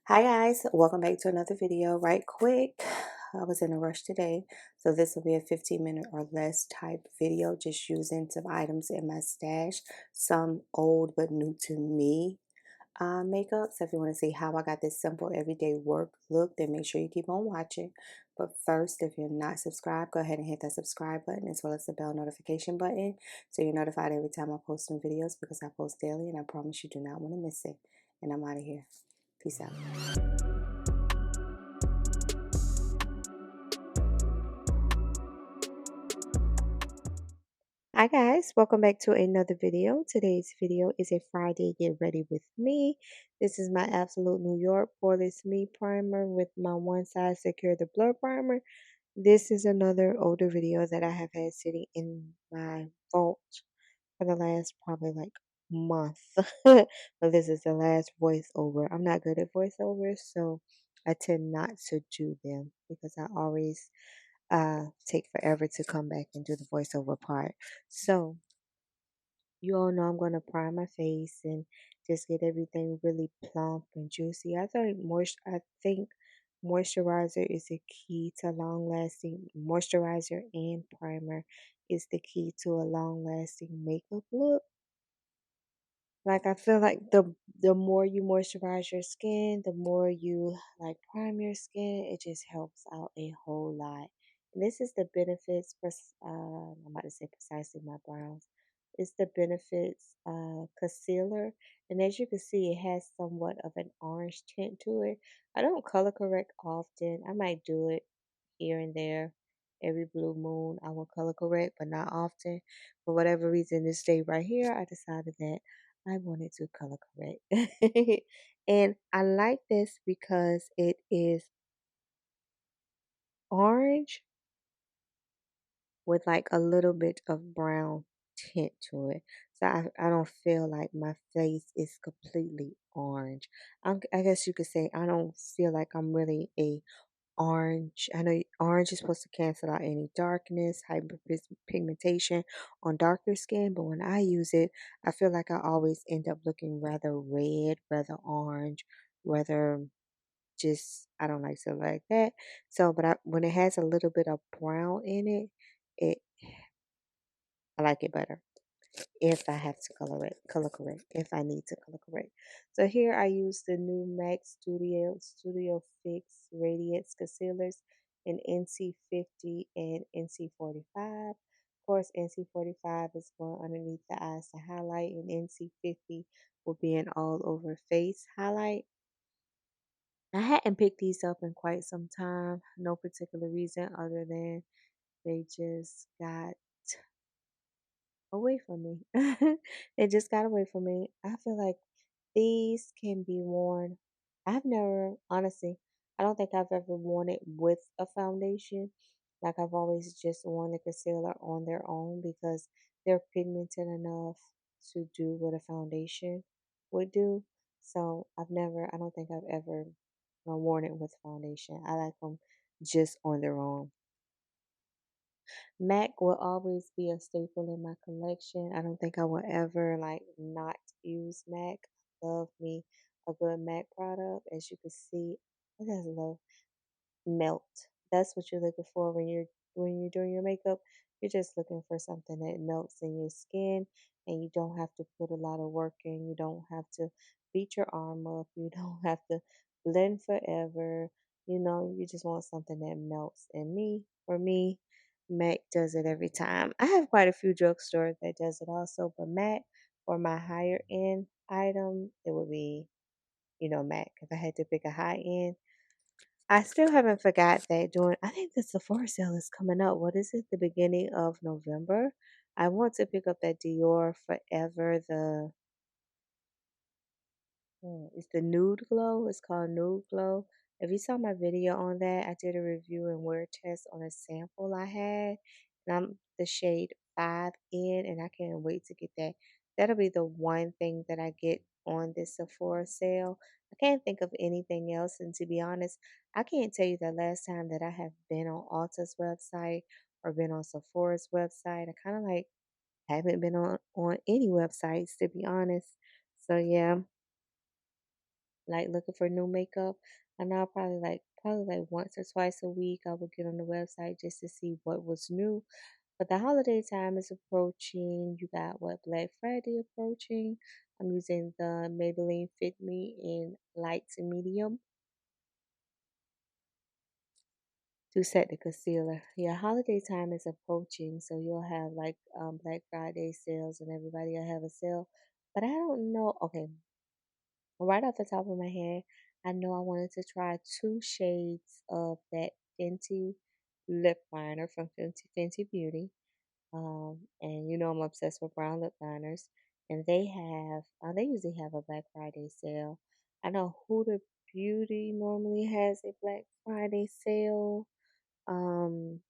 Hi guys, welcome back to another video. Right quick, I was in a rush today, so this will be a 15-minute or less type video, just using some items in my stash, some old but new to me makeup. So if you want to see how I got this simple everyday work look, then make sure you keep on watching. But first, if you're not subscribed, go ahead and hit that subscribe button as well as the bell notification button so you're notified every time I post new videos, because I post daily and I promise you do not want to miss it. And I'm out of here. Peace out. Hi guys, welcome back to another video. Today's video is a Friday get ready with me. This is my Absolute New York Poreless Me primer with my One Size Secure the Blur primer. This is another older video that I have had sitting in my vault for the last probably like month. But this is the last voiceover. I'm not good at voiceovers, so I tend not to do them because I always take forever to come back and do the voiceover part. So you all know I'm gonna prime my face and just get everything really plump and juicy. I think moisturizer is the key to long lasting moisturizer, and primer is the key to a long lasting makeup look. Like I feel like the more you moisturize your skin, the more you like prime your skin, it just helps out a whole lot. And this is the benefits for I'm about to say precisely my brows. It's the benefits concealer, and as you can see, it has somewhat of an orange tint to it. I don't color correct often. I might do it here and there. Every blue moon, I will color correct, but not often. For whatever reason, this day right here, I decided that I wanted to color correct. And I like this because it is orange with like a little bit of brown tint to it. So I don't feel like my face is completely orange. I guess you could say I don't feel like I'm really a orange. I know orange is supposed to cancel out any darkness, hyperpigmentation on darker skin, but when I use it, I feel like I always end up looking rather red, rather orange, rather just I don't like stuff like that. So, when it has a little bit of brown in it, it I like it better if I have to color correct, if I need to color correct. So here I use the new MAC Studio Fix Radiance Concealers in NC50 and NC45. Of course, NC45 is going underneath the eyes to highlight, and NC50 will be an all over face highlight. I hadn't picked these up in quite some time. No particular reason other than they just got away from me. They just got away from me. I feel like these can be worn. I've never, honestly, I don't think I've ever worn it with a foundation. Like I've always just worn the concealer on their own because they're pigmented enough to do what a foundation would do. So I don't think I've ever worn it with foundation. I like them just on their own. MAC will always be a staple in my collection. I don't think I will ever like not use MAC. Love me a good MAC product. As you can see, I just love melt. That's what you're looking for when you're doing your makeup. You're just looking for something that melts in your skin, and you don't have to put a lot of work in. You don't have to beat your arm up. You don't have to blend forever. You just want something that melts. And for me, MAC does it every time. I have quite a few drugstores that does it also, but MAC for my higher end item, it would be, MAC. If I had to pick a high end, I still haven't forgot that I think the Sephora sale is coming up. What is it? The beginning of November. I want to pick up that Dior Forever, it's the Nude Glow. It's called Nude Glow. If you saw my video on that, I did a review and wear test on a sample I had. And I'm the shade 5N, and I can't wait to get that. That'll be the one thing that I get on this Sephora sale. I can't think of anything else. And to be honest, I can't tell you the last time that I have been on Ulta's website or been on Sephora's website. I kind of like haven't been on any websites, to be honest. So yeah. like looking for new makeup. I know I probably like once or twice a week I would get on the website just to see what was new. But the holiday time is approaching. You got what, Black Friday approaching. I'm using the Maybelline Fit Me in light to medium to set the concealer. Yeah, holiday time is approaching, so you'll have like Black Friday sales and everybody will have a sale. But I don't know. Okay, right off the top of my head, I know I wanted to try two shades of that Fenty lip liner from Fenty Beauty. And you know I'm obsessed with brown lip liners. And they usually have a Black Friday sale. I know Huda Beauty normally has a Black Friday sale. Um,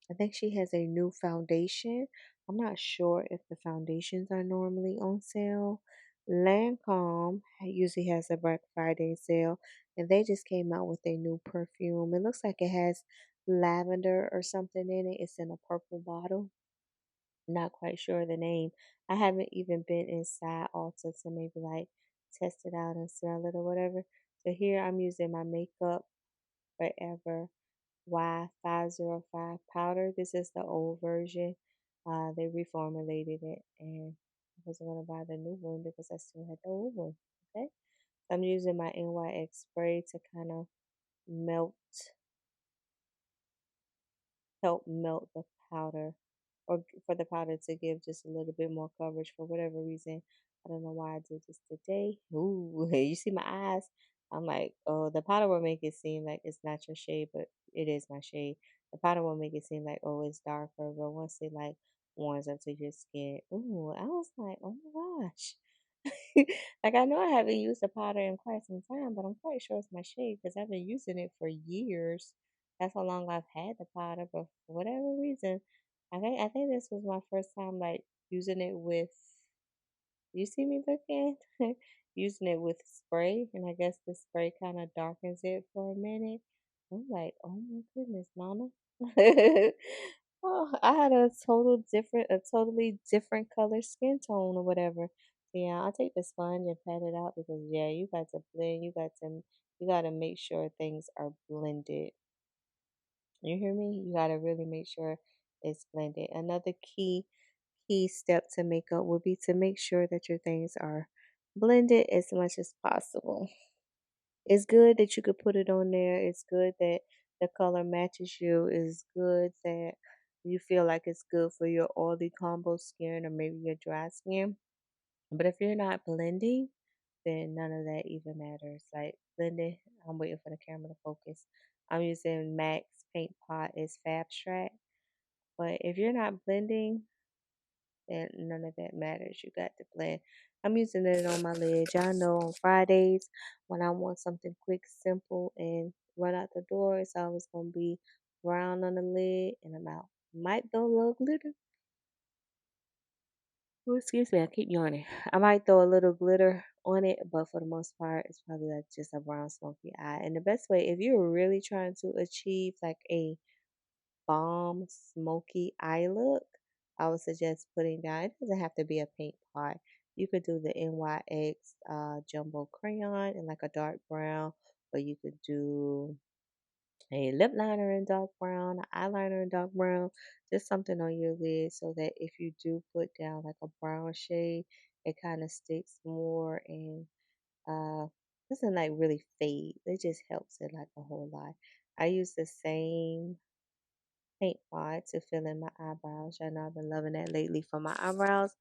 I think she has a new foundation. I'm not sure if the foundations are normally on sale. Lancome usually has a Black Friday sale, and they just came out with a new perfume. It looks like it has lavender or something in it. It's in a purple bottle. Not quite sure the name. I haven't even been inside Ulta to maybe like test it out and smell it or whatever. So here I'm using my Makeup Forever Y505 powder. This is the old version. They reformulated it, and I wasn't gonna buy the new one because I still had the old one. Okay, so I'm using my NYX spray to kind of melt help melt the powder, or for the powder to give just a little bit more coverage for whatever reason. I don't know why I did this today. Ooh, you see my eyes? I'm like, oh, the powder will make it seem like it's not your shade, but it is my shade. The powder will make it seem like, oh, it's darker, but once it like warms up to your skin, ooh, I was like, oh my gosh. Like I know I haven't used the powder in quite some time, but I'm quite sure it's my shade because I've been using it for years. That's how long I've had the powder, but for whatever reason, I think this was my first time like using it with, you see me looking? Using it with spray, and I guess the spray kind of darkens it for a minute. I'm like, oh my goodness, mama. Oh, I had a totally different color skin tone or whatever. So yeah, I'll take the sponge and pat it out because yeah, you got to blend, you got to make sure things are blended. You hear me? You got to really make sure it's blended. Another key step to makeup would be to make sure that your things are blended as much as possible. It's good that you could put it on there. It's good that the color matches you. It's good that you feel like it's good for your oily combo skin or maybe your dry skin. But if you're not blending, then none of that even matters. Like blending, I'm waiting for the camera to focus. I'm using Max Paint Pot as Fab Strat. But if you're not blending, then none of that matters. You got to blend. I'm using it on my lid. Y'all know on Fridays when I want something quick, simple, and run out the door, it's always gonna be brown on the lid and I'm out. Might throw a little glitter. Oh, excuse me, I keep yawning. I might throw a little glitter on it, but for the most part, it's probably like just a brown smoky eye. And the best way, if you're really trying to achieve like a balm smoky eye look, I would suggest putting down. It doesn't have to be a paint pot. You could do the NYX jumbo crayon in like a dark brown, or you could do a lip liner in dark brown, an eyeliner in dark brown, just something on your lid so that if you do put down like a brown shade, it kind of sticks more and doesn't like really fade. It just helps it like a whole lot. I use the same paint pot to fill in my eyebrows. Y'all know I've been loving that lately for my eyebrows.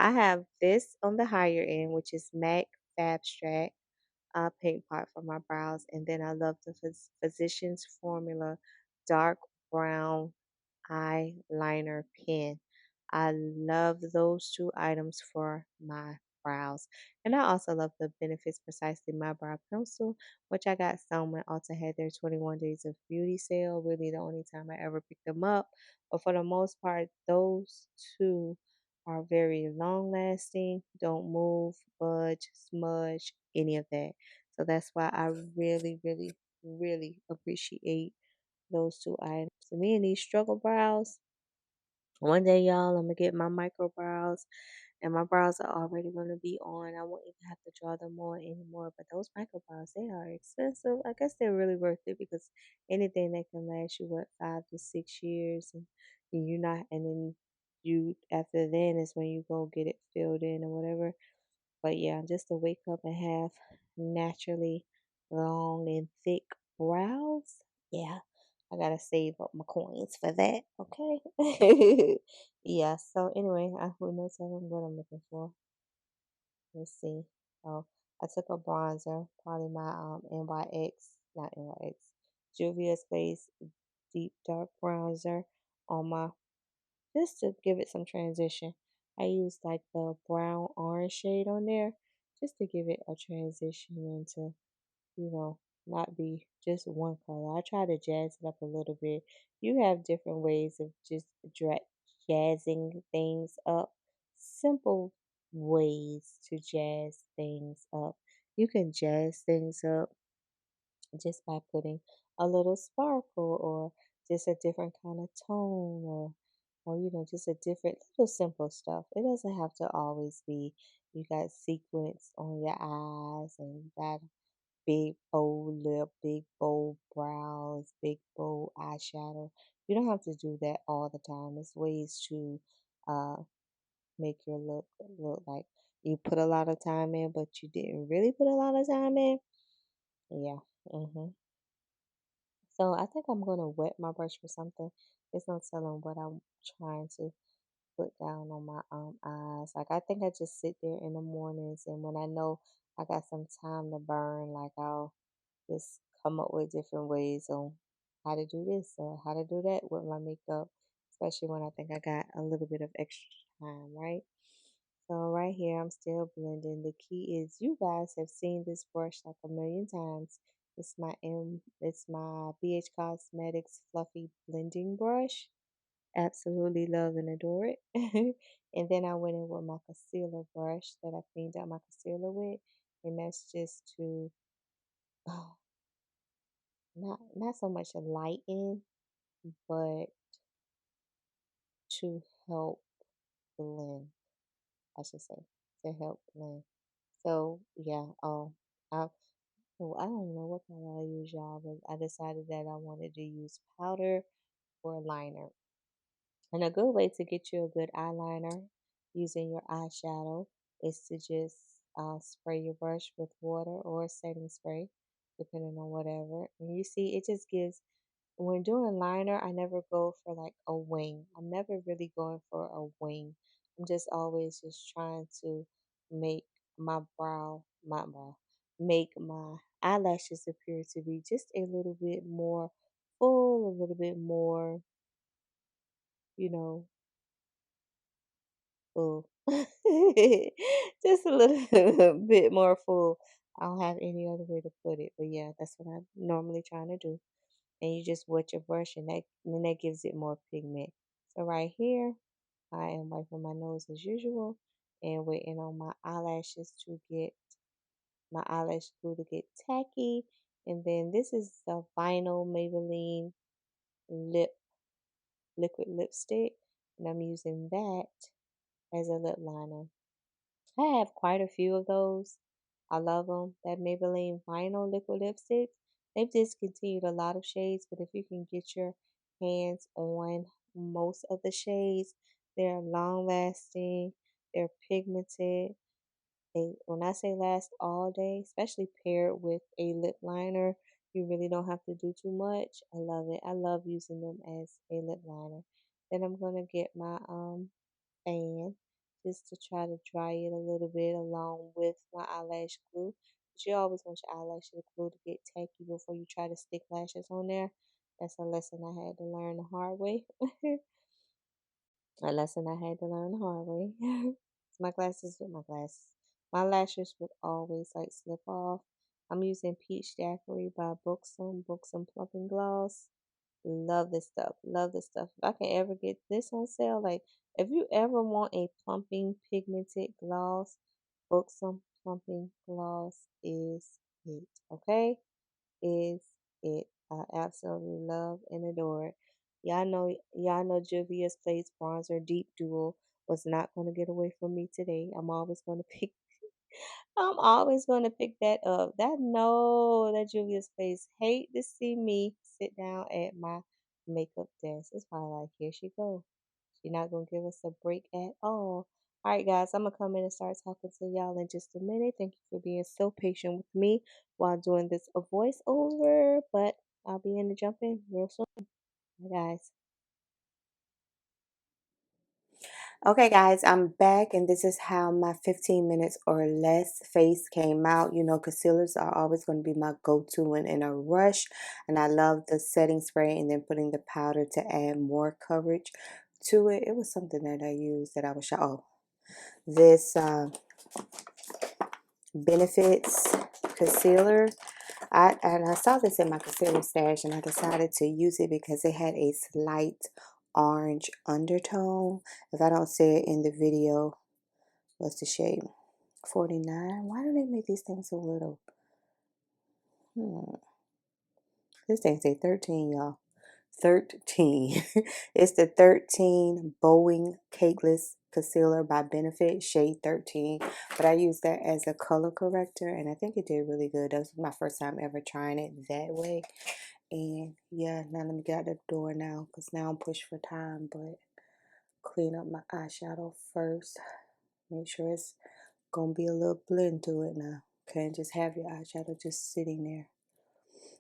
I have this on the higher end, which is MAC Fab Strat paint pot for my brows. And then I love the Physicians Formula dark brown eyeliner pen. I love those two items for my brows. And I also love the Benefits Precisely My Brow Pencil, which I got some when Ulta had their 21 Days of Beauty sale. Really the only time I ever picked them up. But for the most part, those two are very long lasting, don't move, budge, smudge, any of that. So that's why I really, really, really appreciate those two items. To me and these struggle brows, one day, y'all, I'm gonna get my micro brows And my brows are already going to be on. I won't even have to draw them on anymore. But those micro brows, they are expensive. I guess they're really worth it because anything that can last you, what, 5 to 6 years, and you're not, and then you, after then is when you go get it filled in or whatever. But yeah, just to wake up and have naturally long and thick brows, yeah, I gotta save up my coins for that, okay? Yeah, so anyway, who knows what I'm looking for? Let's see. Oh, I took a bronzer, probably my not NYX, juvia'splace deep dark bronzer on my, just to give it some transition. I used like the brown orange shade on there just to give it a transition into, not be just one color. I try to jazz it up a little bit. You have different ways of just jazzing things up. Simple ways to jazz things up. You can jazz things up just by putting a little sparkle or just a different kind of tone or just a different little simple stuff. It doesn't have to always be you got sequins on your eyes and you got big bold lip, big bold brows, big bold eyeshadow. You don't have to do that all the time. There's ways to uh make your look like you put a lot of time in, but you didn't really put a lot of time in. Yeah. So I think I'm gonna wet my brush with something. There's no telling what I'm trying to put down on my eyes. Like I think I just sit there in the mornings and when I know I got some time to burn, like I'll just come up with different ways on how to do this or how to do that with my makeup, especially when I think I got a little bit of extra time, right? So right here, I'm still blending. The key is you guys have seen this brush like a million times. It's my BH Cosmetics Fluffy Blending Brush. Absolutely love and adore it. And then I went in with my concealer brush that I cleaned out my concealer with, and that's just to not so much a lighten, but to help blend, I should say, to help blend. So yeah, I don't know what color I use, y'all, but I decided that I wanted to use powder or liner. And a good way to get you a good eyeliner using your eyeshadow is to just spray your brush with water or setting spray, depending on whatever. And you see, it just gives, when doing liner, I never go for like a wing. I'm never really going for a wing. I'm just always just trying to make make my eyelashes appear to be just a little bit more full, a little bit more, you know, full. Just a little bit more full. I don't have any other way to put it. But yeah, that's what I'm normally trying to do. And you just wet your brush and then that gives it more pigment. So right here, I am wiping my nose as usual and waiting on my eyelash glue to get tacky. And then this is the vinyl Maybelline lip liquid lipstick, and I'm using that as a lip liner. I have quite a few of those. I love them. That Maybelline vinyl liquid lipsticks. They've discontinued a lot of shades, but if you can get your hands on most of the shades, they're long lasting, they're pigmented. When I say last all day, especially paired with a lip liner, you really don't have to do too much. I love it. I love using them as a lip liner. Then I'm gonna get my fan just to try to dry it a little bit along with my eyelash glue. But you always want your eyelash glue to get tacky before you try to stick lashes on there. That's a lesson I had to learn the hard way. A lesson I had to learn the hard way. My glasses with my glasses. My lashes would always like slip off. I'm using Peach Daiquiri by Buxom Plumping Gloss. Love this stuff. Love this stuff. If I can ever get this on sale, like if you ever want a plumping pigmented gloss, Buxom Plumping Gloss is it. Okay? Is it. I absolutely love and adore it. Y'all know Juvia's Place Bronzer Deep Duo was not going to get away from me today. I'm always going to pick that up. That juvia'splace hate to see me sit down at my makeup desk. It's probably like, here she go. She's not going to give us a break at all. All right, guys, I'm going to come in and start talking to y'all in just a minute. Thank you for being so patient with me while doing this a voiceover, but I'll be in to jump in real soon. Bye, guys. Okay, guys, I'm back, and this is how my 15 minutes or less face came out. You know, concealers are always going to be my go-to when in a rush, and I love the setting spray and then putting the powder to add more coverage to it. It was something that I used that I was oh, this Benefits concealer. I saw this in my concealer stash, and I decided to use it because it had a slight orange undertone. If I don't say it in the video, what's the shade? 49. Why do they make these things so little? This thing say 13, y'all. 13. It's the 13 Boeing Cakeless Concealer by Benefit, shade 13. But I used that as a color corrector, and I think it did really good. That was my first time ever trying it that way. And yeah, now let me get out the door now, because now I'm pushed for time. But clean up my eyeshadow first. Make sure it's going to be a little blend to it now. Can't just have your eyeshadow just sitting there.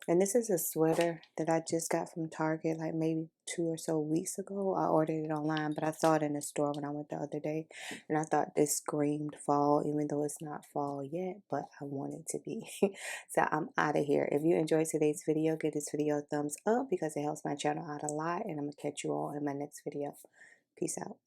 And this is a sweater that I just got from Target like maybe 2 or so weeks ago. I ordered it online, but I saw it in the store when I went the other day. And I thought this screamed fall, even though it's not fall yet, but I want it to be. So I'm out of here. If you enjoyed today's video, give this video a thumbs up because it helps my channel out a lot. And I'm going to catch you all in my next video. Peace out.